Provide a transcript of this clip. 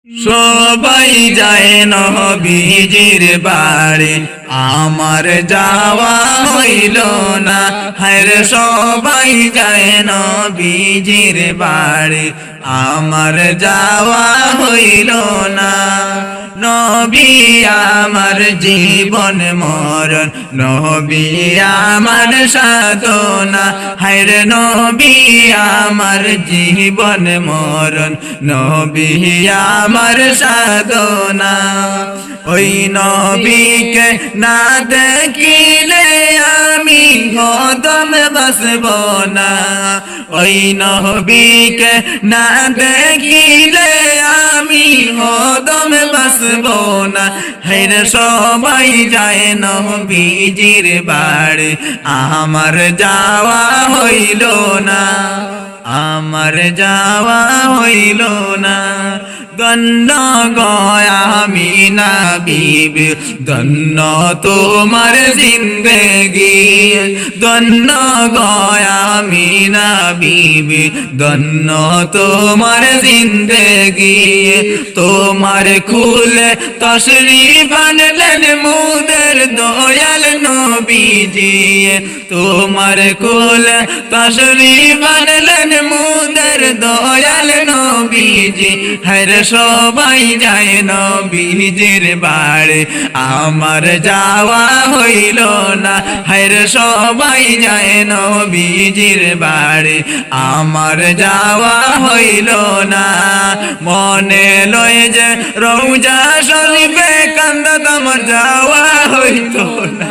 সবাই যায় নবীজির বাড়ি, আমার যাওয়া হইল না। হায়রে সবাই যায় নবীজির বাড়ি, আমার যাওয়া হইল না। নবী আমার জীবন মরণ, নবী আমার সাধনা। হায়রে নবী আমার জীবন মরণ, নবী আমার সাধনা। ওই নবীকে না দেখিলে আমি কদম বসব না। ওই নবীকে না দেখিলে আমি কদম বসব না। হেরে সবাই যায় নবীজির বাড়ি, আমার যাওয়া হইল না, আমার যাওয়া হইল না। ধন্য গয়া আমিনা বিবি, ধন্য তোমার জিন্দেগি। ধন্য গয়া আমিনা বিবি, ধন্য তোমার জিন্দেগি। তোমার খুলে তশরিফ আনলেন মুদের দয়াল নবীজি। তোমার খুলে তশরিফ আনলেন মুদের দয়াল নবীজি। হরে সবাই যায় নবীজির বাড়ি, আমার যাওয়া হইল না। হরে সবাই যায় নবীজির বাড়ি, আমার যাওয়া হইল না। মনে লয় যে রওজা শরীফে কান্দা, আমার যাওয়া হইল না।